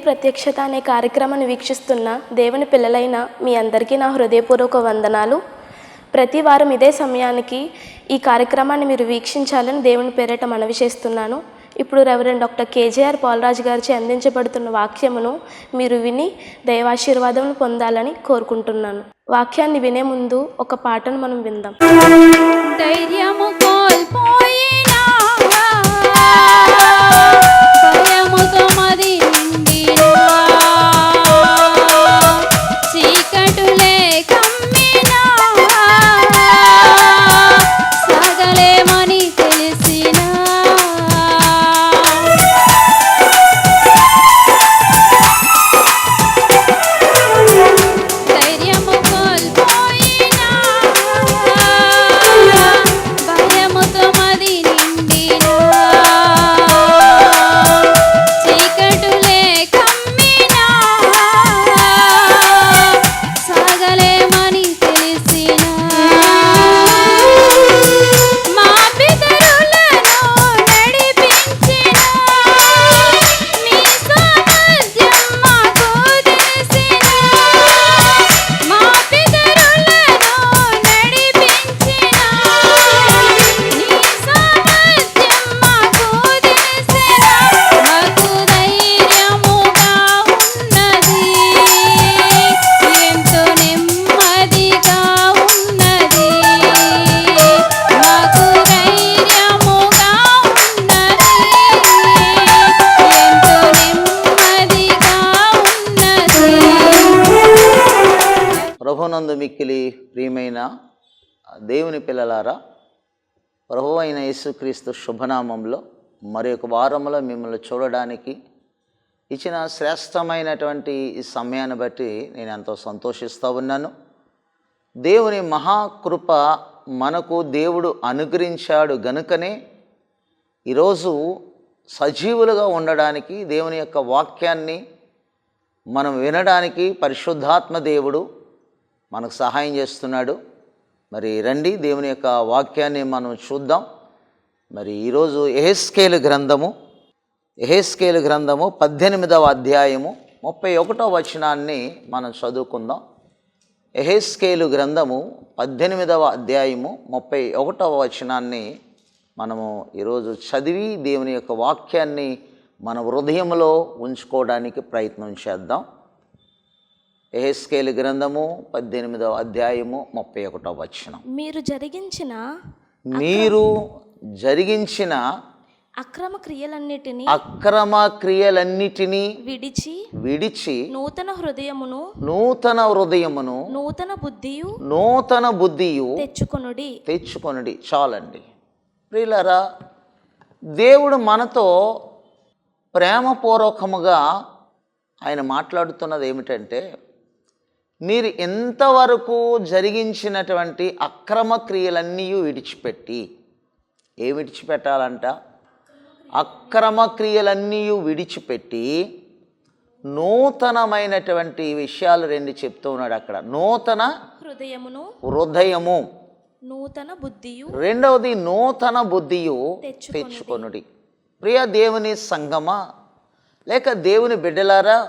ప్రత్యక్షత అనే కార్యక్రమాన్ని వీక్షిస్తున్న దేవుని పిల్లలైన మీ అందరికీ నా హృదయపూర్వక వందనాలు. ప్రతి వారం ఇదే సమయానికి ఈ కార్యక్రమాన్ని మీరు వీక్షించాలని దేవుని పేరిట మనవి చేస్తున్నాను. ఇప్పుడు రెవరెండ్ డాక్టర్ కేజేఆర్ పాలరాజు గారిచే అందించబడుతున్న వాక్యమును మీరు విని దైవాశీర్వాదం పొందాలని కోరుకుంటున్నాను. వాక్యాన్ని వినే ముందు ఒక పాటను మనం విందాం. ధైర్యము కోల్పోయినా భయముతో మది నిండినా చీకటులే కమ్మినా సాగలేమని తెలిసినా ధైర్యము కోల్పోయినా భయముతో మది నిండినా చీకటులే కమ్మినా సాగలేమని తెలిసినా మా పితరులను నడిపించిన నీ సామర్థ్యం మాకు తెలిసిన మా పితరులను నడిపించిన నీ సామర్థ్యం మాకు తెలిసిన మాకు ధైర్యముగా ఉన్నది, ఎంతో నెమ్మదిగా ఉన్నది. మాకు ధైర్యముగా ఉన్నది, ఎంతో నెమ్మదిగా ఉన్నది. ప్రభునందు మిక్కిలి ప్రియమైన దేవుని పిల్లలారా, ప్రభు అయిన యేసుక్రీస్తు శుభనామంలో మరి ఒక వారంలో మిమ్మల్ని చూడడానికి ఇచ్చిన శ్రేష్టమైనటువంటి ఈ సమయాన్ని బట్టి నేను ఎంతో సంతోషిస్తూ ఉన్నాను. దేవుని మహాకృప మనకు దేవుడు అనుగ్రహించాడు గనుకనే ఈరోజు సజీవులుగా ఉండడానికి, దేవుని యొక్క వాక్యాన్ని మనం వినడానికి పరిశుద్ధాత్మ దేవుడు మనకు సహాయం చేస్తున్నాడు. మరి రండి దేవుని యొక్క వాక్యాన్ని మనం చూద్దాం. మరి ఈరోజు యెహెజ్కేలు గ్రంథము 18వ అధ్యాయము 31వ వచనాన్ని మనం చదువుకుందాం. యెహెజ్కేలు గ్రంథము 18వ అధ్యాయము 31వ వచనాన్ని మనము ఈరోజు చదివి దేవుని యొక్క వాక్యాన్ని మన హృదయంలో ఉంచుకోవడానికి ప్రయత్నం చేద్దాం. యెహెజ్కేలు గ్రంథము 18వ అధ్యాయము 31వ వచనం. మీరు జరిగించిన అక్రమ క్రియలన్నిటినీ విడిచి నూతన హృదయమును నూతన బుద్ధియు తెచ్చుకొనుడి. చాలండి ప్రియులారా, దేవుడు మనతో ప్రేమపూర్వకముగా ఆయన మాట్లాడుతున్నది ఏమిటంటే, మీరు ఎంతవరకు జరిగించినటువంటి అక్రమ క్రియలన్నీ విడిచిపెట్టి, విడిచిపెట్టాలంట? అక్రమ క్రియలన్నీ విడిచిపెట్టి నూతనమైనటువంటి విషయాలు రెండు చెప్తూ ఉన్నాడు అక్కడ. నూతన హృదయము, రెండవది నూతన బుద్ధియు తెచ్చుకొనుడి. ప్రియ దేవుని సంగమా, లేక దేవుని బిడ్డలారా,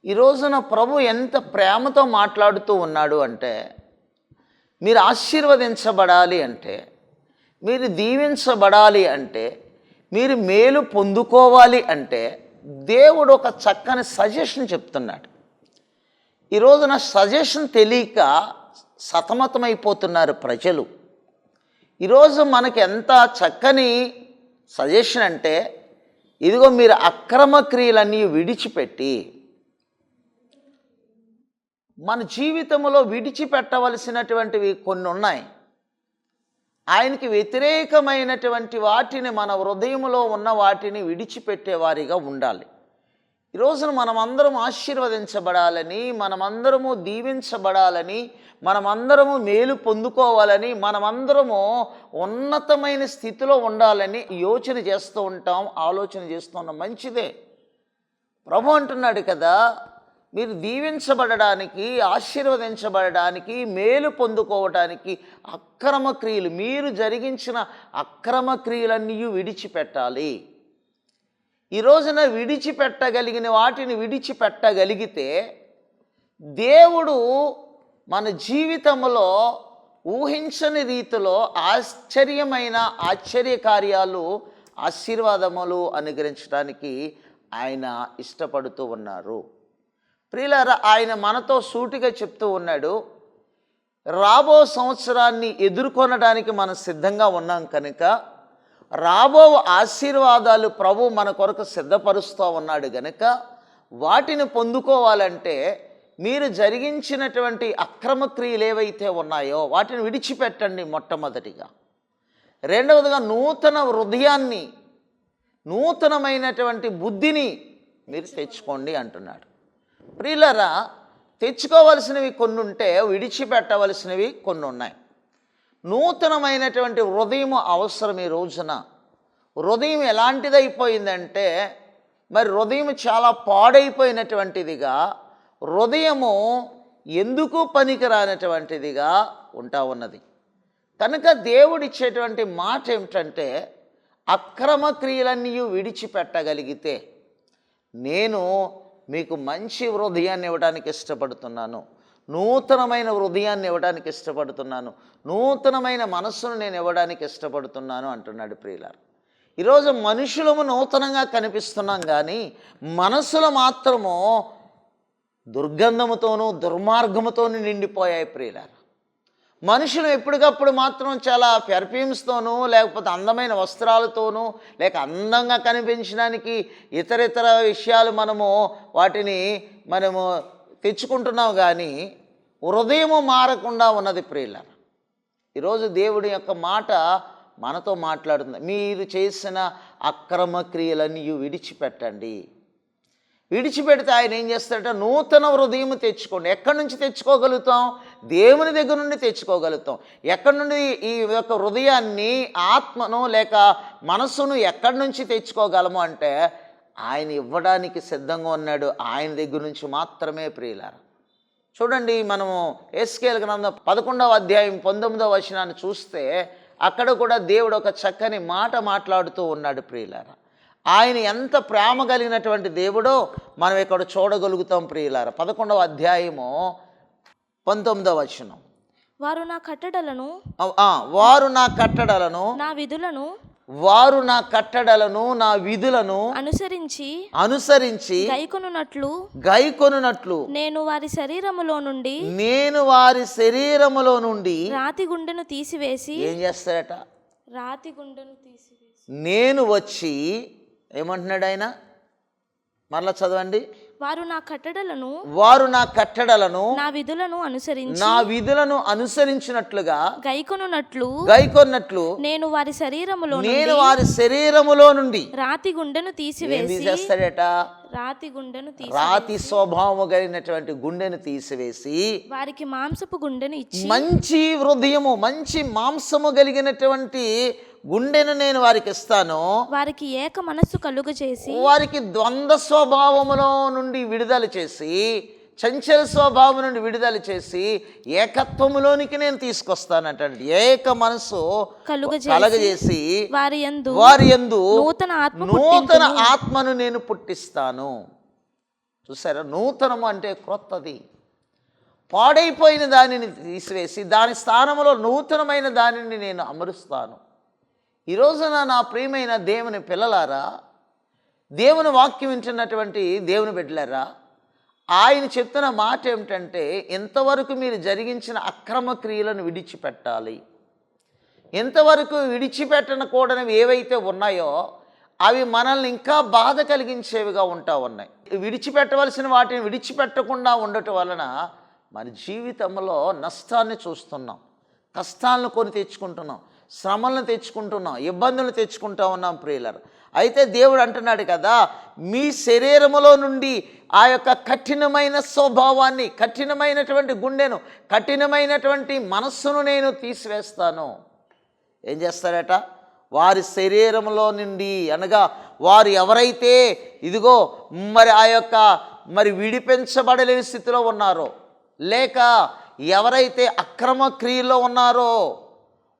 ఈ రోజున ప్రభు ఎంత ప్రేమతో మాట్లాడుతూ ఉన్నాడు అంటే, మీరు ఆశీర్వదించబడాలి అంటే, మీరు దీవించబడాలి అంటే, మీరు మేలు పొందుకోవాలి అంటే దేవుడు ఒక చక్కని సజెషన్ చెప్తున్నాడు. ఈ రోజున సజెషన్ తెలియక సతమతమైపోతున్నారు ప్రజలు. ఈరోజు మనకి ఎంత చక్కని సజెషన్ అంటే, ఇదిగో మీరు అక్రమ క్రియలన్నీ విడిచిపెట్టి, మన జీవితంలో విడిచిపెట్టవలసినటువంటివి కొన్ని ఉన్నాయి. ఆయనకి వ్యతిరేకమైనటువంటి వాటిని, మన హృదయంలో ఉన్న వాటిని విడిచిపెట్టేవారిగా ఉండాలి. ఈరోజున మనమందరం ఆశీర్వదించబడాలని, మనమందరము దీవించబడాలని, మనమందరము మేలు పొందుకోవాలని, మనమందరము ఉన్నతమైన స్థితిలో ఉండాలని యోచన చేస్తూ ఉంటాం, ఆలోచన చేస్తూ ఉన్నాం. మంచిదే. ప్రభు అంటున్నాడు కదా, మీరు దీవించబడడానికి, ఆశీర్వదించబడడానికి, మేలు పొందుకోవడానికి అక్రమ క్రియలు, మీరు జరిగించిన అక్రమ క్రియలన్నీ విడిచిపెట్టాలి. ఈ రోజున విడిచిపెట్టగలిగిన వాటిని విడిచిపెట్టగలిగితే దేవుడు మన జీవితంలో ఊహించని రీతిలో ఆశ్చర్యమైన ఆశ్చర్యకార్యాలు ఆశీర్వాదములు అనుగ్రహించడానికి ఆయన ఇష్టపడుతూ ఉన్నారు. ప్రియులారా, ఆయన మనతో సూటిగా చెప్తూ ఉన్నాడు, రాబో సంవత్సరాన్ని ఎదుర్కొనడానికి మనం సిద్ధంగా ఉన్నాం కనుక రాబో ఆశీర్వాదాలు ప్రభు మన కొరకు సిద్ధపరుస్తూ ఉన్నాడు గనుక వాటిని పొందుకోవాలంటే మీరు జరిగించినటువంటి అక్రమ క్రియలు ఏవైతే ఉన్నాయో వాటిని విడిచిపెట్టండి మొట్టమొదటిగా. రెండవదిగా నూతన హృదయాన్ని, నూతనమైనటువంటి బుద్ధిని మీరు తెచ్చుకోండి అంటున్నాడు. ప్రియులారా, తెచ్చుకోవలసినవి కొన్ని ఉంటే విడిచిపెట్టవలసినవి కొన్ని ఉన్నాయి. నూతనమైనటువంటి హృదయం అవసరం. ఈ రోజున హృదయం ఎలాంటిదైపోయిందంటే, మరి హృదయం చాలా పాడైపోయినటువంటిదిగా, హృదయము ఎందుకు పనికిరానటువంటిదిగా ఉంటా ఉన్నది. కనుక దేవుడిచ్చేటువంటి మాట ఏమిటంటే, అక్రమ క్రియలన్నీ విడిచిపెట్టగలిగితే నేను మీకు మంచి హృదయాన్ని ఇవ్వడానికి ఇష్టపడుతున్నాను, నూతనమైన హృదయాన్ని ఇవ్వడానికి ఇష్టపడుతున్నాను, నూతనమైన మనస్సును నేను ఇవ్వడానికి ఇష్టపడుతున్నాను అంటున్నాడు. ప్రియులారా, ఈరోజు మనుషులము నూతనంగా కనిపిస్తున్నాం కానీ మనస్సులు మాత్రము దుర్గంధముతోనూ దుర్మార్గముతోనూ నిండిపోయాయి. ప్రియులారా, మనుషులు ఎప్పటికప్పుడు మాత్రం చాలా పెర్ఫ్యూమ్స్తోనూ లేకపోతే అందమైన వస్త్రాలతోనూ లేక అందంగా కనిపించడానికి ఇతర విషయాలు వాటిని మనము తెచ్చుకుంటున్నాం కానీ హృదయము మారకుండా ఉన్నది. ప్రియులారా, ఈరోజు దేవుడి యొక్క మాట మనతో మాట్లాడుతుంది. మీరు చేసిన అక్రమ క్రియలన్నీ విడిచిపెట్టండి. విడిచిపెడితే ఆయన ఏం చేస్తాడంటే నూతన హృదయం తెచ్చుకోండి. ఎక్కడి నుంచి తెచ్చుకోగలుగుతాం? దేవుని దగ్గర నుండి తెచ్చుకోగలుగుతాం. ఎక్కడి నుండి ఈ యొక్క హృదయాన్ని, ఆత్మను లేక మనస్సును ఎక్కడి నుంచి తెచ్చుకోగలము అంటే ఆయన ఇవ్వడానికి సిద్ధంగా ఉన్నాడు. ఆయన దగ్గర నుంచి మాత్రమే. ప్రియులారా, చూడండి, మనము ఎస్కేల్ గ్రంథం 11వ అధ్యాయం 19వ వచనాన్ని చూస్తే అక్కడ కూడా దేవుడు ఒక చక్కని మాట మాట్లాడుతూ ఉన్నాడు. ప్రియులారా, ఆయన ఎంత ప్రేమ కలిగినటువంటి దేవుడో మనం ఇక్కడ చూడగలుగుతాం. ప్రియులారా, 11వ అధ్యాయము 19వ వచనం, వారు నా కట్టడలను నా విధులను అనుసరించి గైకొనున్నట్లు నేను వారి శరీరములో నుండి రాతి గుండెను తీసివేసి ఏం చేస్తాడట? రాతి గుండెను తీసివేసి నేను వచ్చి ఏమంటున్నాడు ఆయన? మరలా చదవండి. వారు నా కట్టడలను నా విధులను అనుసరించినట్లుగా గైకొనున్నట్లు నేను వారి శరీరములో నుండి రాతి గుండెను తీసేస్తాడట. రాతి స్వభావము కలిగినటువంటి గుండెను తీసివేసి వారికి మాంసపు గుండెను ఇచ్చి మంచి హృదయము, మంచి మాంసము కలిగినటువంటి గుండెను నేను వారికి ఇస్తాను. వారికి ఏక మనస్సు కలుగజేసి వారికి ద్వంద్వ స్వభావములో నుండి విడుదల చేసి, చంచల స్వభావం నుండి విడుదల చేసి ఏకత్వములోనికి నేను తీసుకొస్తానంటండి. ఏక మనసు కలుగజేసి వారి యందు నూతన ఆత్మను నేను పుట్టిస్తాను. చూసారా, నూతనము అంటే క్రొత్తది. పాడైపోయిన దానిని తీసివేసి దాని స్థానంలో నూతనమైన దానిని నేను అమరుస్తాను. ఈ రోజున నా ప్రియమైన దేవుని పిల్లలారా, దేవుని వాక్యం వింటున్నటువంటి దేవుని బిడ్డలారా, ఆయన చెప్తున్న మాట ఏమిటంటే, ఇంతవరకు మీరు జరిగించిన అక్రమ క్రియలను విడిచిపెట్టాలి. ఇంతవరకు విడిచిపెట్టకూడనివి ఏవైతే ఉన్నాయో అవి మనల్ని ఇంకా బాధ కలిగించేవిగా ఉంటా ఉన్నాయి. విడిచిపెట్టవలసిన వాటిని విడిచిపెట్టకుండా ఉండటం వలన మన జీవితంలో నష్టాన్ని చూస్తున్నాం, కష్టాలను కొని తెచ్చుకుంటున్నాం, శ్రమలను తెచ్చుకుంటున్నాం, ఇబ్బందులు తెచ్చుకుంటా ఉన్నాం. ప్రియులారా, అయితే దేవుడు అంటున్నాడు కదా, మీ శరీరములో నుండి ఆ యొక్క కఠినమైన స్వభావాన్ని, కఠినమైనటువంటి గుండెను, కఠినమైనటువంటి మనస్సును నేను తీసివేస్తాను. ఏం చేస్తాడట? వారి శరీరంలో నుండి, అనగా వారు ఎవరైతే ఇదిగో మరి ఆ యొక్క విడిపించబడలేని స్థితిలో ఉన్నారో, లేక ఎవరైతే అక్రమ క్రియలో ఉన్నారో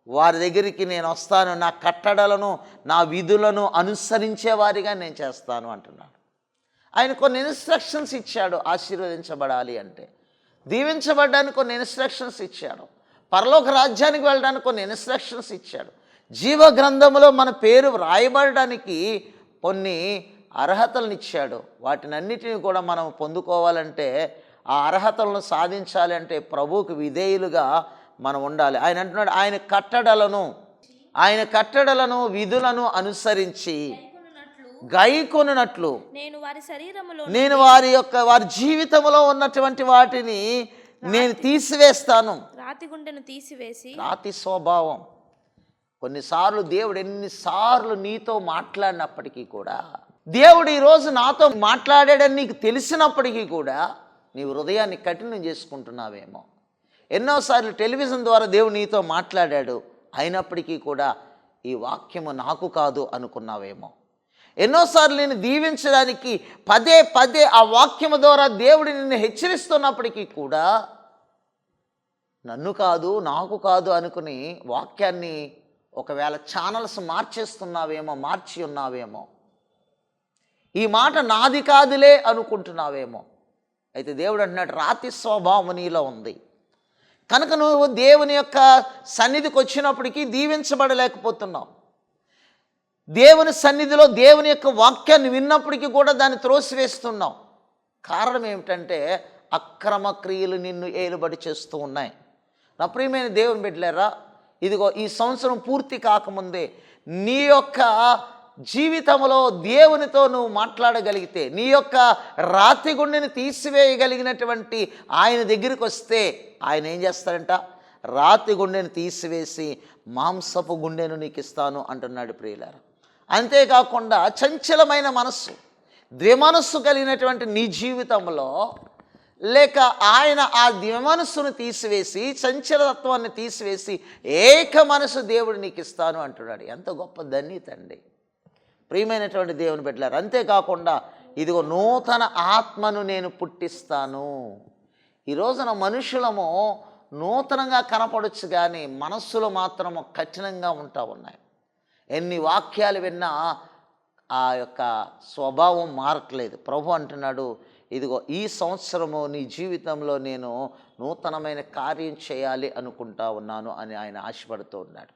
వారి దగ్గరికి నేను వస్తాను, నా కట్టడలను నా విధులను అనుసరించే వారిగా నేను చేస్తాను అంటున్నాడు. ఆయన కొన్ని ఇన్స్ట్రక్షన్స్ ఇచ్చాడు. ఆశీర్వదించబడాలి అంటే, దీవించబడడానికి కొన్ని ఇన్స్ట్రక్షన్స్ ఇచ్చాడు. పరలోక రాజ్యానికి వెళ్ళడానికి కొన్ని ఇన్స్ట్రక్షన్స్ ఇచ్చాడు. జీవ గ్రంథంలో మన పేరు వ్రాయబడడానికి కొన్ని అర్హతలను ఇచ్చాడు. వాటినన్నిటిని కూడా మనం పొందుకోవాలంటే, ఆ అర్హతలను సాధించాలి అంటే ప్రభువుకు విధేయులుగా మనం ఉండాలి. ఆయన అంటున్నాడు, ఆయన కట్టడలను విధులను అనుసరించి గైకొనున్నట్లు నేను వారి జీవితంలో ఉన్నటువంటి వాటిని నేను తీసివేస్తాను. రాతి స్వభావం. కొన్నిసార్లు దేవుడు ఎన్నిసార్లు నీతో మాట్లాడినప్పటికీ కూడా, దేవుడు ఈరోజు నాతో మాట్లాడాడని నీకు తెలిసినప్పటికీ కూడా నీ హృదయాన్ని కఠినం చేసుకుంటున్నావేమో. ఎన్నోసార్లు టెలివిజన్ ద్వారా దేవుడు నీతో మాట్లాడాడు, అయినప్పటికీ కూడా ఈ వాక్యము నాకు కాదు అనుకున్నావేమో. ఎన్నోసార్లు నేను దీవించడానికి పదే పదే ఆ వాక్యము ద్వారా దేవుడు నిన్ను హెచ్చరిస్తున్నప్పటికీ కూడా నన్ను కాదు, నాకు కాదు అనుకుని వాక్యాన్ని ఒకవేళ ఛానల్స్ మార్చి ఉన్నావేమో. ఈ మాట నాది కాదులే అనుకుంటున్నావేమో. అయితే దేవుడు అంటున్నాడు, రాతి స్వభావం నీలో ఉంది కనుక నువ్వు దేవుని యొక్క సన్నిధికి వచ్చినప్పటికీ దీవించబడలేకపోతున్నావు. దేవుని సన్నిధిలో దేవుని యొక్క వాక్యాన్ని విన్నప్పటికీ కూడా దాన్ని త్రోసివేస్తున్నావు. కారణం ఏమిటంటే, అక్రమ క్రియలు నిన్ను ఏలుబడి చేస్తూ ఉన్నాయి. నా ప్రియమైన దేవుని బిడ్డలారా, ఇదిగో ఈ సంవత్సరం పూర్తి కాకముందే నీ యొక్క జీవితంలో దేవునితో నువ్వు మాట్లాడగలిగితే, నీ యొక్క రాతి గుండెని తీసివేయగలిగినటువంటి ఆయన దగ్గరికి వస్తే ఆయన ఏం చేస్తాడంట, రాతి గుండెని తీసివేసి మాంసపు గుండెను నీకు ఇస్తాను అంటున్నాడు ప్రియులారా. అంతేకాకుండా చంచలమైన మనస్సు, ద్విమనస్సు కలిగినటువంటి నీ జీవితంలో లేక ఆయన ఆ ద్విమనస్సును తీసివేసి, చంచలత్వాన్ని తీసివేసి ఏక మనసు దేవుడు నీకు ఇస్తాను అంటున్నాడు. ఎంత గొప్ప ధన్యత అండి ప్రియమైనటువంటి దేవుని బిడ్డలారా. అంతేకాకుండా ఇదిగో నూతన ఆత్మను నేను పుట్టిస్తాను. ఈ రోజున మనుషులము నూతనంగా కనపడవచ్చు కానీ మనస్సులో మాత్రము కఠినంగా ఉంటా ఉన్నాయి. ఎన్ని వాక్యాలు విన్నా ఆ యొక్క స్వభావం మారట్లేదు. ప్రభు అంటున్నాడు, ఇదిగో ఈ సంవత్సరము నీ జీవితంలో నేను నూతనమైన కార్యం చేయాలి అనుకుంటా ఉన్నాను అని ఆయన ఆశపడుతూ ఉన్నాడు.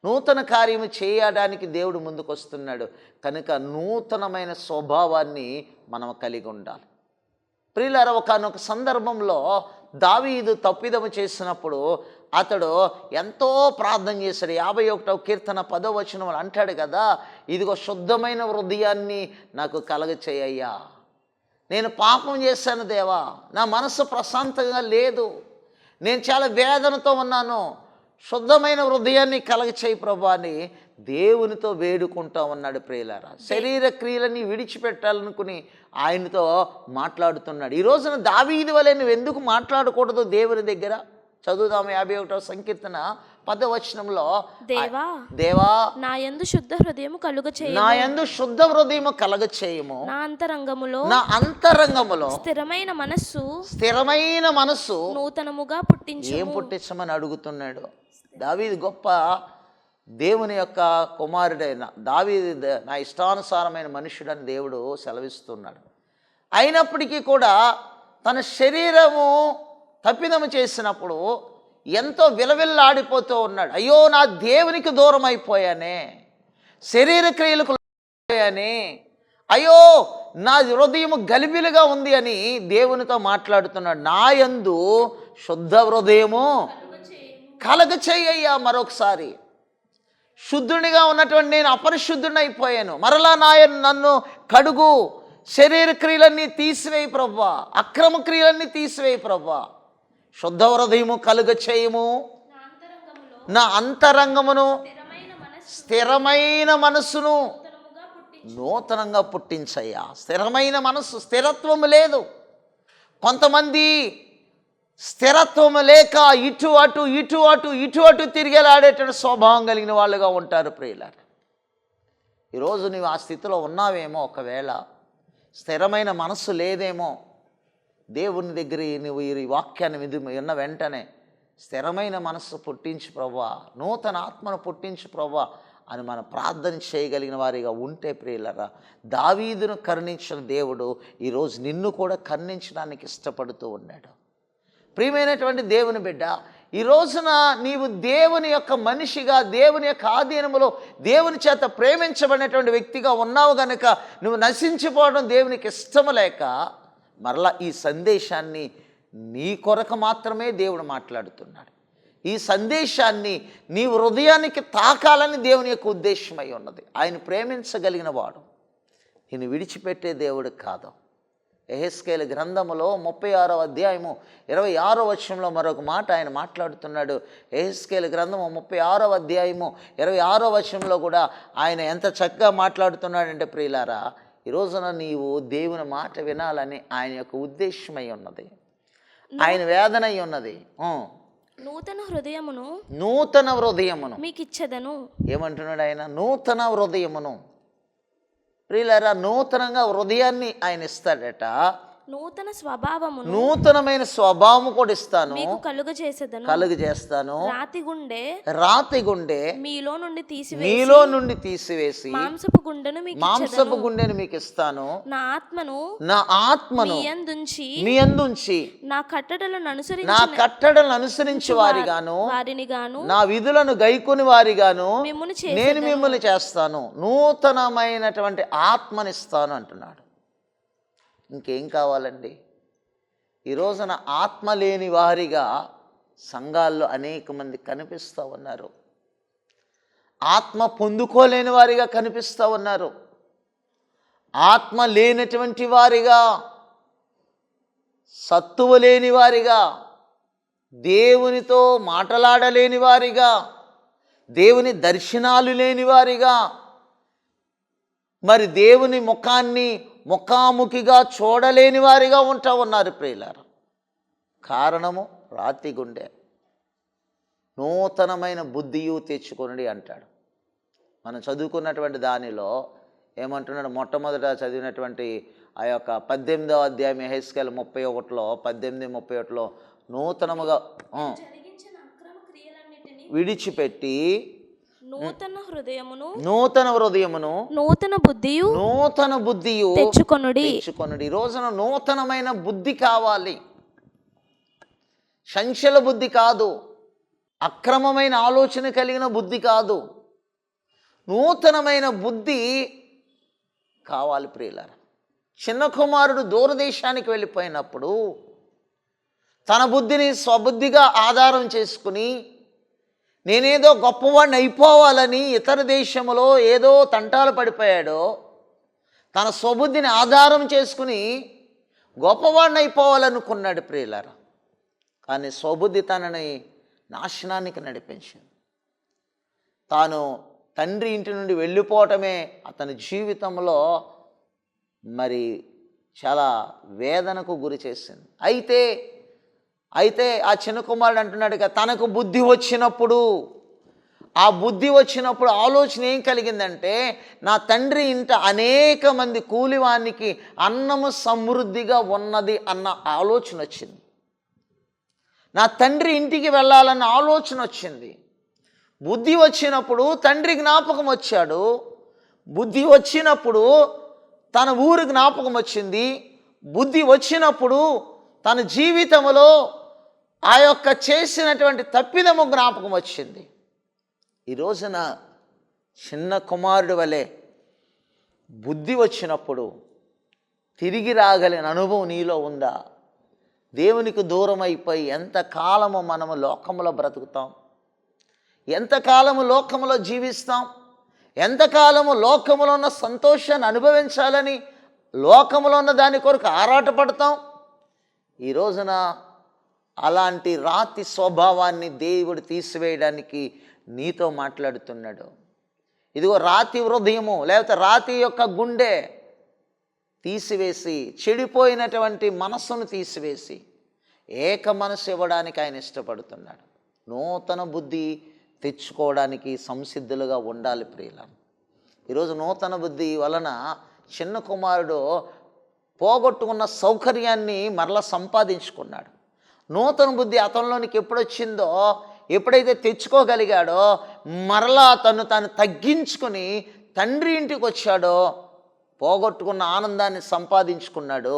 నూతన కార్యము చేయడానికి దేవుడు ముందుకు వస్తున్నాడు కనుక నూతనమైన స్వభావాన్ని మనం కలిగి ఉండాలి. ప్రియులారా, ఒకానొక సందర్భంలో దావీదు తప్పిదము చేసినప్పుడు అతడు ఎంతో ప్రార్థన చేశాడు. 51వ కీర్తన 10వ వచనం అంటాడు కదా, ఇదిగో శుద్ధమైన హృదయాన్ని నాకు కలగచేయ్యా. నేను పాపం చేశాను దేవా, నా మనసు ప్రశాంతంగా లేదు, నేను చాలా వేదనతో ఉన్నాను, శుద్ధమైన హృదయాన్ని కలగచేయి ప్రభా అని దేవునితో వేడుకుంటా ఉన్నాడు. ప్రియులారా, శరీర క్రియలని విడిచిపెట్టాలనుకుని ఆయనతో మాట్లాడుతున్నాడు. ఈ రోజున దావీదు వలె నువ్వు ఎందుకు మాట్లాడకూడదు దేవుని దగ్గర? చదువుదాము 51వ సంకీర్తన 10వ వచనంలో, దేవా నా యందు శుద్ధ హృదయము కలుగచేయము, నా యందు శుద్ధ హృదయము కలగచేయము, నా అంతరంగములో స్థిరమైన మనస్సు నూతనముగా పుట్టించు. ఏం పుట్టించమని అడుగుతున్నాడు దావీదు? గొప్ప దేవుని యొక్క కుమారుడైన దావీదు నా ఇష్టానుసారమైన మనుష్యుడని దేవుడు సెలవిస్తున్నాడు. అయినప్పటికీ కూడా తన శరీరము తప్పిదము చేసినప్పుడు ఎంతో విలవిల్లాడిపోతూ ఉన్నాడు. అయ్యో, నా దేవునికి దూరం అయిపోయానే, శరీర క్రియలకు అయిపోయానే, అయ్యో నా హృదయము గలిబిలిగా ఉంది అని దేవునితో మాట్లాడుతున్నాడు. నా యందు శుద్ధ హృదయము కలగచేయ్యా. మరొకసారి శుద్ధునిగా ఉన్నటువంటి నేను అపరిశుద్ధుని అయిపోయాను, మరలా నన్ను కడుగు, శరీర క్రియలన్నీ తీసివేయి ప్రభా, అక్రమ క్రియలన్నీ తీసివేయి ప్రభా, శుద్ధ హృదయము కలుగచేయము, నా అంతరంగమును స్థిరమైన మనస్సును నూతనంగా పుట్టించయ్యా. స్థిరమైన మనస్సు, స్థిరత్వము లేదు. కొంతమంది స్థిరత్వము లేక ఇటు అటు తిరిగేలాడేటువంటి స్వభావం కలిగిన వాళ్ళుగా ఉంటారు ప్రియులారా. ఈరోజు నువ్వు ఆ స్థితిలో ఉన్నావేమో, ఒకవేళ స్థిరమైన మనస్సు లేదేమో, దేవుని దగ్గర నువ్వు ఈ వాక్యాన్ని విన్న వెంటనే స్థిరమైన మనస్సు పుట్టించు ప్రభువా, నూతన ఆత్మను పుట్టించు ప్రభువా అని మనం ప్రార్థన చేయగలిగిన వారిగా ఉంటే ప్రియులరా, దావీదును కరుణించిన దేవుడు ఈరోజు నిన్ను కూడా కరుణించడానికి ఇష్టపడుతూ ఉన్నాడు. ప్రియమైనటువంటి దేవుని బిడ్డ, ఈ రోజున నీవు దేవుని యొక్క మనిషిగా, దేవుని యొక్క ఆధీనములో దేవుని చేత ప్రేమించబడినటువంటి వ్యక్తిగా ఉన్నావు గనుక నువ్వు నశించిపోవడం దేవునికి ఇష్టము లేక మరలా ఈ సందేశాన్ని నీ కొరకు మాత్రమే దేవుడు మాట్లాడుతున్నాడు. ఈ సందేశాన్ని నీ హృదయానికి తాకాలని దేవుని యొక్క ఉద్దేశమై ఉన్నది. ఆయన ప్రేమించగలిగిన వాడు నిన్ను విడిచిపెట్టే దేవుడు కాదు. యెహెజ్కేలు గ్రంథములో 36వ అధ్యాయము 26వ వచనంలో మరొక మాట ఆయన మాట్లాడుతున్నాడు. యెహెజ్కేలు గ్రంథము 36వ అధ్యాయము 26వ వచనంలో కూడా ఆయన ఎంత చక్కగా మాట్లాడుతున్నాడంటే ప్రియులారా, ఈ రోజున నీవు దేవుని మాట వినాలని ఆయన యొక్క ఉద్దేశమై ఉన్నది, ఆయన వేదన అయి ఉన్నది. నూతన హృదయమును మీకు ఇచ్చేదను. ఏమంటున్నాడు ఆయన? నూతన హృదయమును. ప్రియులారా, నూతనంగా హృదయాన్ని ఆయన ఇస్తాడట. నూతన స్వభావమును, నూతనమైన స్వభావము కూడా ఇస్తాను, మీకు కలుగ చేస్తాను. రాతి గుండె మీలో నుండి తీసివేసి మాంసపు గుండెను మీకు ఇస్తాను. నా ఆత్మను మీ యందుంచి నా కట్టడలను అనుసరించి వారిగాను నా విధులను గైకొని వారిగాను నేను మిమ్మల్ని చేస్తాను. నూతనమైనటువంటి ఆత్మనిస్తాను అంటున్నాడు. ఇంకేం కావాలండి? ఈ రోజున ఆత్మ లేని వారిగా సంఘాల్లో అనేక మంది కనిపిస్తూ ఉన్నారు. ఆత్మ పొందుకోలేని వారిగా కనిపిస్తూ ఉన్నారు. ఆత్మ లేనటువంటి వారిగా, సత్తువ లేని వారిగా, దేవునితో మాట్లాడలేని వారిగా, దేవుని దర్శనాలు లేని వారిగా, మరి దేవుని ముఖాన్ని ముఖాముఖిగా చూడలేని వారిగా ఉంటా ఉన్నారు ప్రియులారా. కారణము రాతి గుండె. నూతనమైన బుద్ధియు తెచ్చుకొనుడి అంటాడు. మనం చదువుకున్నటువంటి దానిలో ఏమంటున్నాడు? మొట్టమొదట చదివినటువంటి ఆ యొక్క 18వ అధ్యాయం యెహెజ్కేలు 31లో 18:31లో నూతనముగా విడిచిపెట్టి నూతన హృదయమును నూతన బుద్ధియు తెచ్చుకొనుడి. ఈ రోజున నూతనమైన బుద్ధి కావాలి. సంచల బుద్ధి కాదు, అక్రమమైన ఆలోచన కలిగిన బుద్ధి కాదు, నూతనమైన బుద్ధి కావాలి ప్రియులారా. చిన్న కుమారుడు దూరదేశానికి వెళ్ళిపోయినప్పుడు తన బుద్ధిని స్వబుద్ధిగా ఆధారం చేసుకుని నేనేదో గొప్పవాడిని అయిపోవాలని ఇతర దేశంలో ఏదో తంటాలు పడిపోయాడో, తన స్వబుద్ధిని ఆధారం చేసుకుని గొప్పవాడిని అయిపోవాలనుకున్నాడు ప్రియులారా. కానీ స్వబుద్ధి తనని నాశనానికి నడిపించింది. తాను తండ్రి ఇంటి నుండి వెళ్ళిపోవటమే అతని జీవితంలో మరి చాలా వేదనకు గురి చేసింది. అయితే ఆ చిన్న కుమారుడు అంటున్నాడు కదా, తనకు బుద్ధి వచ్చినప్పుడు, ఆ బుద్ధి వచ్చినప్పుడు ఆలోచన ఏం కలిగిందంటే, నా తండ్రి ఇంట అనేక మంది కూలివానికి అన్నము సమృద్ధిగా ఉన్నది అన్న ఆలోచన వచ్చింది. నా తండ్రి ఇంటికి వెళ్ళాలన్న ఆలోచన వచ్చింది. బుద్ధి వచ్చినప్పుడు తండ్రి జ్ఞాపకం వచ్చాడు. బుద్ధి వచ్చినప్పుడు తన ఊరు జ్ఞాపకం వచ్చింది. బుద్ధి వచ్చినప్పుడు తన జీవితంలో ఆ యొక్క చేసినటువంటి తప్పిదము జ్ఞాపకం వచ్చింది. ఈ రోజున చిన్న కుమారుడు వలె బుద్ధి వచ్చినప్పుడు తిరిగి రాగలిగిన అనుభవం నీలో ఉందా? దేవునికి దూరం అయిపోయి ఎంతకాలము మనము లోకములో బ్రతుకుతాం? ఎంతకాలము లోకములో జీవిస్తాం? ఎంతకాలము లోకములో ఉన్న సంతోషాన్ని అనుభవించాలని లోకములో ఉన్న దాని కొరకు ఆరాటపడతాం? ఈ రోజున అలాంటి రాతి స్వభావాన్ని దేవుడు తీసివేయడానికి నీతో మాట్లాడుతున్నాడు. ఇదిగో రాతి హృదయము లేకపోతే రాతి యొక్క గుండె తీసివేసి, చెడిపోయినటువంటి మనస్సును తీసివేసి ఏక మనసు ఇవ్వడానికి ఆయన ఇష్టపడుతున్నాడు. నూతన బుద్ధి తెచ్చుకోవడానికి సంసిద్ధులుగా ఉండాలి ప్రియులారా. ఈరోజు నూతన బుద్ధి వలన చిన్న కుమారుడు పోగొట్టుకున్న సౌకర్యాన్ని మరలా సంపాదించుకున్నాడు. నూతన బుద్ధి అతనిలోనికి ఎప్పుడొచ్చిందో, ఎప్పుడైతే తెచ్చుకోగలిగాడో, మరలా తను తగ్గించుకొని తండ్రి ఇంటికి వచ్చాడో, పోగొట్టుకున్న ఆనందాన్ని సంపాదించుకున్నాడు,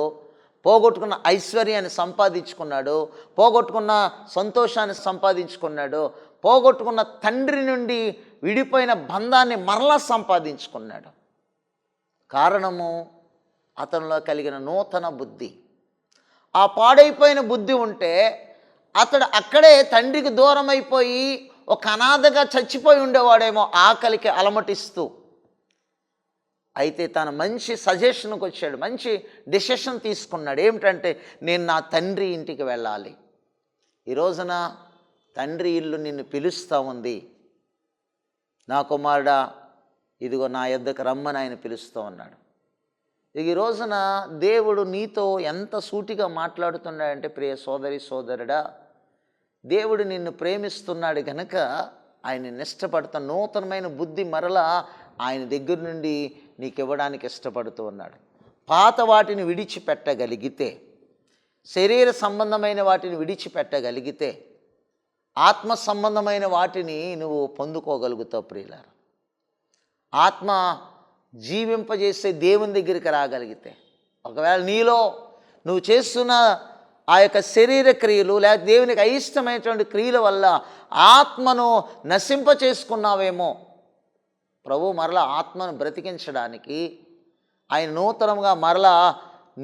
పోగొట్టుకున్న ఐశ్వర్యాన్ని సంపాదించుకున్నాడు, పోగొట్టుకున్న సంతోషాన్ని సంపాదించుకున్నాడు, పోగొట్టుకున్న తండ్రి నుండి విడిపోయిన బంధాన్ని మరలా సంపాదించుకున్నాడు. కారణము అతనిలో కలిగిన నూతన బుద్ధి. ఆ పాడైపోయిన బుద్ధి ఉంటే అతడు అక్కడే తండ్రికి దూరం అయిపోయి ఒక అనాథగా చచ్చిపోయి ఉండేవాడేమో, ఆకలికి అలమటిస్తూ. అయితే తన మంచి సజెషన్కి వచ్చాడు, మంచి డెసిషన్ తీసుకున్నాడు. ఏమిటంటే, నేను నా తండ్రి ఇంటికి వెళ్ళాలి. ఈ రోజున తండ్రి ఇల్లు నిన్ను పిలుస్తూ ఉంది. నా కుమారుడా, ఇదిగో నా యొద్దకు రమ్మని ఆయన పిలుస్తూ ఉన్నాడు. ఈ రోజున దేవుడు నీతో ఎంత సూటిగా మాట్లాడుతున్నాడంటే, ప్రియ సోదరి సోదరుడా, దేవుడు నిన్ను ప్రేమిస్తున్నాడు కనుక ఆయన ఇష్టపడుతున్న నూతనమైన బుద్ధి మరలా ఆయన దగ్గర నుండి నీకు ఇవ్వడానికి ఇష్టపడుతూ ఉన్నాడు. పాత వాటిని విడిచిపెట్టగలిగితే, శరీర సంబంధమైన వాటిని విడిచిపెట్టగలిగితే, ఆత్మ సంబంధమైన వాటిని నువ్వు పొందుకోగలుగుతావు. ప్రియులారా, ఆత్మ జీవింపజేసే దేవుని దగ్గరికి రాగలిగితే, ఒకవేళ నీలో నువ్వు చేస్తున్న ఆ యొక్క శరీర క్రియలు లేక దేవునికి అయిష్టమైనటువంటి క్రియల వల్ల ఆత్మను నశింప చేసుకున్నావేమో, ప్రభు మరలా ఆత్మను బ్రతికించడానికి ఆయన నూతనంగా మరలా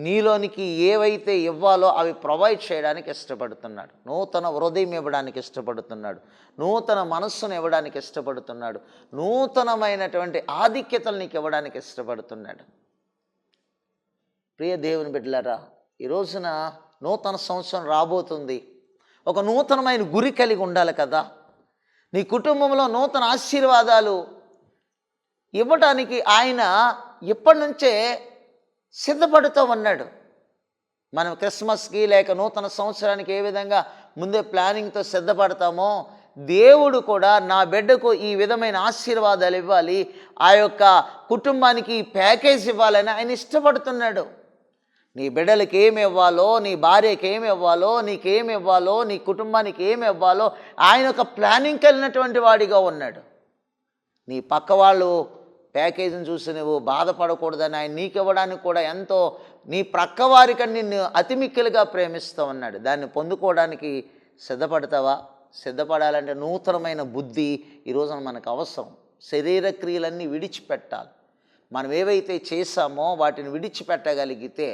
నీలోనికి ఏవైతే ఇవ్వాలో అవి ప్రొవైడ్ చేయడానికి ఇష్టపడుతున్నాడు. నూతన హృదయం ఇవ్వడానికి ఇష్టపడుతున్నాడు, నూతన మనస్సును ఇవ్వడానికి ఇష్టపడుతున్నాడు, నూతనమైనటువంటి ఆధిక్యతలు నీకు ఇవ్వడానికి ఇష్టపడుతున్నాడు. ప్రియ దేవుని బిడ్డలారా, ఈ రోజున నూతన సంవత్సరం రాబోతుంది. ఒక నూతనమైన గురి కలిగి ఉండాలి కదా. నీ కుటుంబంలో నూతన ఆశీర్వాదాలు ఇవ్వడానికి ఆయన ఇప్పటి నుంచే సిద్ధపడుతూ ఉన్నాడు. మనం క్రిస్మస్కి లేక నూతన సంవత్సరానికి ఏ విధంగా ముందే ప్లానింగ్తో సిద్ధపడతామో, దేవుడు కూడా నా బిడ్డకు ఈ విధమైన ఆశీర్వాదాలు ఇవ్వాలి, ఆ యొక్క కుటుంబానికి ఈ ప్యాకేజ్ ఇవ్వాలని ఆయన ఇష్టపడుతున్నాడు. నీ బిడ్డలకి ఏమి ఇవ్వాలో, నీ భార్యకి ఏమి ఇవ్వాలో, నీకేమి ఇవ్వాలో, నీ కుటుంబానికి ఏమి ఇవ్వాలో ఆయన ఒక ప్లానింగ్ కలిగినటువంటి వాడిగా ఉన్నాడు. నీ పక్క వాళ్ళు ప్యాకేజీని చూసి నువ్వు బాధపడకూడదని ఆయన నీకు ఇవ్వడానికి కూడా ఎంతో నీ ప్రక్క వారికని నిన్ను అతిమిక్కిలుగా ప్రేమిస్తూ ఉన్నాడు. దాన్ని పొందుకోవడానికి సిద్ధపడతావా? సిద్ధపడాలంటే నూతనమైన బుద్ధి ఈరోజున మనకు అవసరం. శరీర క్రియలన్నీ విడిచిపెట్టాలి. మనం ఏవైతే చేశామో వాటిని విడిచిపెట్టగలిగితే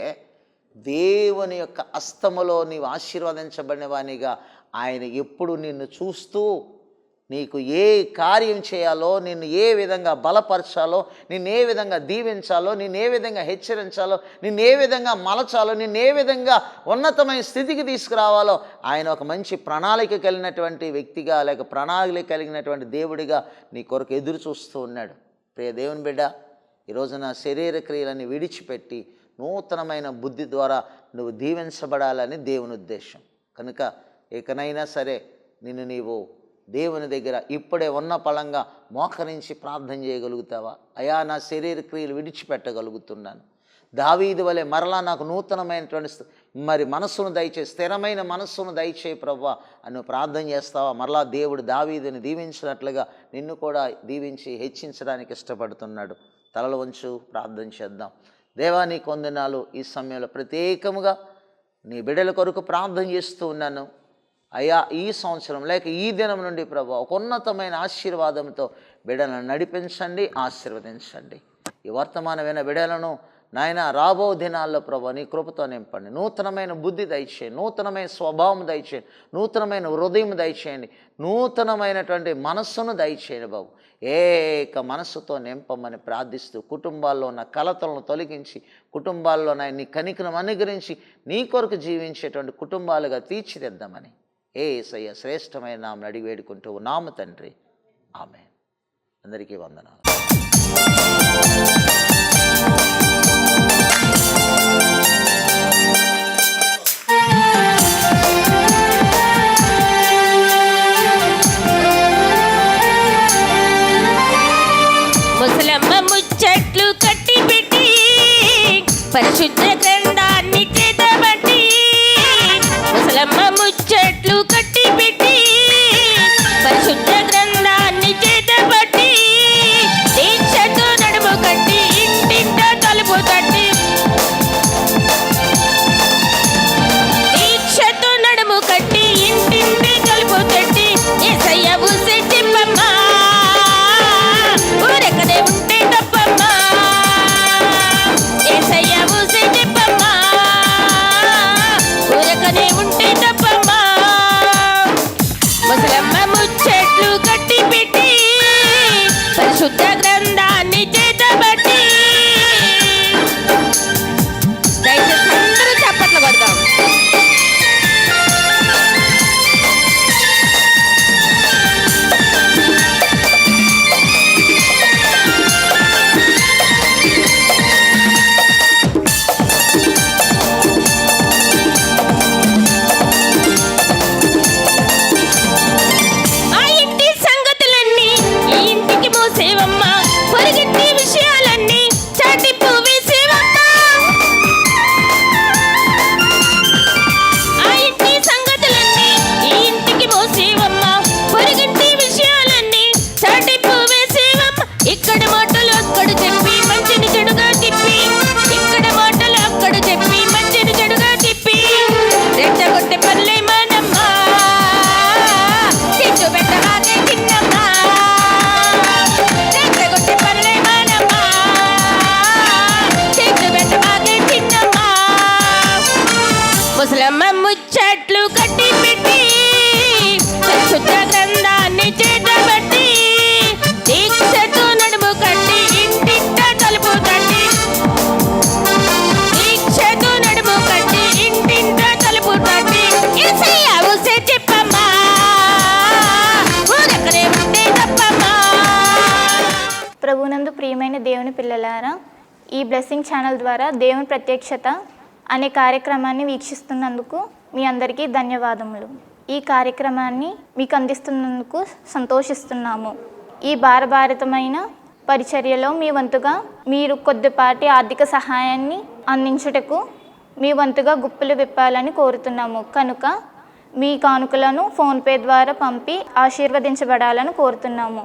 దేవుని యొక్క హస్తములో నీవు ఆశీర్వదించబడిన వానిగా ఆయన ఎప్పుడు నిన్ను చూస్తూ నీకు ఏ కార్యం చేయాలో, నిన్ను ఏ విధంగా బలపరచాలో, నిన్ను ఏ విధంగా దీవించాలో, నిన్ను ఏ విధంగా హెచ్చరించాలో, నిన్ను ఏ విధంగా మలచాలో, నిన్ను ఏ విధంగా ఉన్నతమైన స్థితికి తీసుకురావాలో ఆయన ఒక మంచి ప్రణాళిక కలిగినటువంటి వ్యక్తిగా లేక ప్రణాళిక కలిగినటువంటి దేవుడిగా నీ కొరకు ఎదురు చూస్తూ ఉన్నాడు. ప్రియ దేవుని బిడ్డ, ఈ రోజున శరీర క్రియలని విడిచిపెట్టి నూతనమైన బుద్ధి ద్వారా నువ్వు దీవించబడాలని దేవుని ఉద్దేశం. కనుక ఇకనైనా సరే నిన్ను నీవు దేవుని దగ్గర ఇప్పుడే ఉన్న పళంగా మోకరించి ప్రార్థన చేయగలుగుతావా? అయా, నా శరీర క్రియలు విడిచిపెట్టగలుగుతున్నాను, దావీదు వలె మరలా నాకు నూతనమైనటువంటి మనస్సును దయచేయి, స్థిరమైన మనస్సును దయచేయి ప్రభువా అని ప్రార్థన చేస్తావా? మరలా దేవుడు దావీదుని దీవించినట్లుగా నిన్ను కూడా దీవించి హెచ్చించడానికి ఇష్టపడుతున్నాడు. తలలు వంచు ప్రార్థన చేద్దాం. దేవా, నీ కొందనాలు ఈ సమయంలో ప్రత్యేకముగా నీ బిడ్డల కొరకు ప్రార్థన చేస్తూ ఉన్నాను. అయ్యా, ఈ సంవత్సరం లేక ఈ దినం నుండి ప్రభువా ఒక ఉన్నతమైన ఆశీర్వాదంతో బిడ్డలను నడిపించండి, ఆశీర్వదించండి. ఈ వర్తమానమైన బిడ్డలను నాయన రాబో దినాల్లో ప్రభువా నీ కృపతో నింపండి. నూతనమైన బుద్ధి దయచేయండి, నూతనమైన స్వభావం దయచేయండి, నూతనమైన హృదయం దయచేయండి, నూతనమైనటువంటి మనస్సును దయచేయండి బాబు. ఏక మనస్సుతో నింపమని ప్రార్థిస్తూ కుటుంబాల్లో ఉన్న కలతలను తొలగించి, కుటుంబాల్లో నీ కనికరం అనుగ్రహించి నీ కొరకు జీవించేటువంటి కుటుంబాలుగా తీర్చిదిద్దామని యేసయ్య శ్రేష్టమైన నామమున అడిగి వేడుకుంటూ ఉన్నాము తండ్రి, ఆమేన్. అందరికీ వందనాలు. ముసలమ్మ ముచ్చట్లు కట్టి పెట్టి పరిశుద్ధ గ్రంథాన్ని చేతబట్టి ముసలమ్మ ముసలమ్మ ముచ్చట్లు కట్టి పెట్టి పరిశుద్ధ గ్రంథాన్ని చేతబట్టి దీక్షతో నడుము కట్టి ఇంటింట తలుపు తట్టి దీక్షతో నడుము కట్టి ఇంటింటి తలుపు తట్టి యేసయ్య ఊసే చెప్పమ్మా ఊరెక్కడే ఉంటే తప్పమ్మా యేసయ్య ఊసే చెప్పమ్మా ఊరెక్కడే ఉంటే తప్పమ్మా ముసలమ్మ ముచ్చట్లు కట్టి పెట్టి పరిశుద్ధ గ్రంథాన్ని చేతబట్టి దయచేసి అందరూ చప్పట్లు కొడదాం. ఆ ఇంటి సంగతులన్నీ ఈ ఇంటికి మోసేవమ్మా పొరుగింటి విషయాలన్నీ చాటింపు వేసేవమ్మా ఆ ఇంటి సంగతులన్నీ ఈ ఇంటికి మోసేవమ్మా పొరుగింటి విషయాలన్నీ చాటింపు వేసేవమ్మా ఇక్కడ మాటలు అక్కడ చెప్పి మంచిని చెడుగా తిప్పి ఇక్కడ మాటలు అక్కడ చెప్పి మంచిని చెడుగా తిప్పి రెచ్చగొట్టే పనులే మనమ్మా చిచ్చు పెట్టవాగే చిన్నమ్మా రెచ్చగొట్టే పనులే మనమ్మా చిచ్చు పెట్టవాగే చిన్నమ్మా ముసలమ్మ ముచ్చట్లు కట్టి పెట్టి పరిశుద్ధ గ్రంథాన్ని చేతబట్టి దీక్షతో నడుము కట్టి ఇంటింట తలుపు తట్టి దీక్షతో నడుము కట్టి ఇంటింట తలుపు తట్టి యేసయ్య ఊసే చెప్పమ్మా ఊరెక్కడే ఉంటే తప్పమ్మా. ప్రభునందు ప్రియమైన దేవుని పిల్లలారా, ఈ బ్లెస్సింగ్ ఛానల్ ద్వారా దేవుని ప్రత్యక్షత అనే కార్యక్రమాన్ని వీక్షిస్తున్నందుకు మీ అందరికీ ధన్యవాదములు. ఈ కార్యక్రమాన్ని మీకు అందిస్తున్నందుకు సంతోషిస్తున్నాము. ఈ భారభారతమైన పరిచర్యలో మీ వంతుగా మీరు కొద్దిపాటి ఆర్థిక సహాయాన్ని అందించుటకు మీ వంతుగా గుప్పులు విప్పాలని కోరుతున్నాము. కనుక మీ కానుకలను ఫోన్పే ద్వారా పంపి ఆశీర్వదించబడాలని కోరుతున్నాము.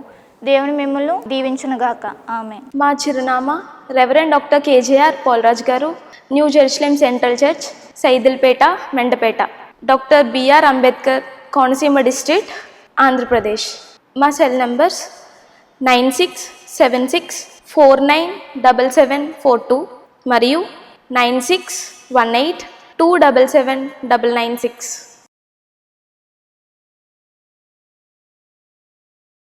దేవుని మిమ్మల్ని దీవించునుగాక. ఆమేన్. మా చిరునామా రెవరెండ్ డాక్టర్ కేజేఆర్ పోలరాజ్ గారు, new Jerusalem central church, Saidilpeta, Mendapeta, doctor BR Ambedkar, Konaseema district, Andhra Pradesh. మా సెల్ నంబర్స్ 9676497742 మరియు 9618277996.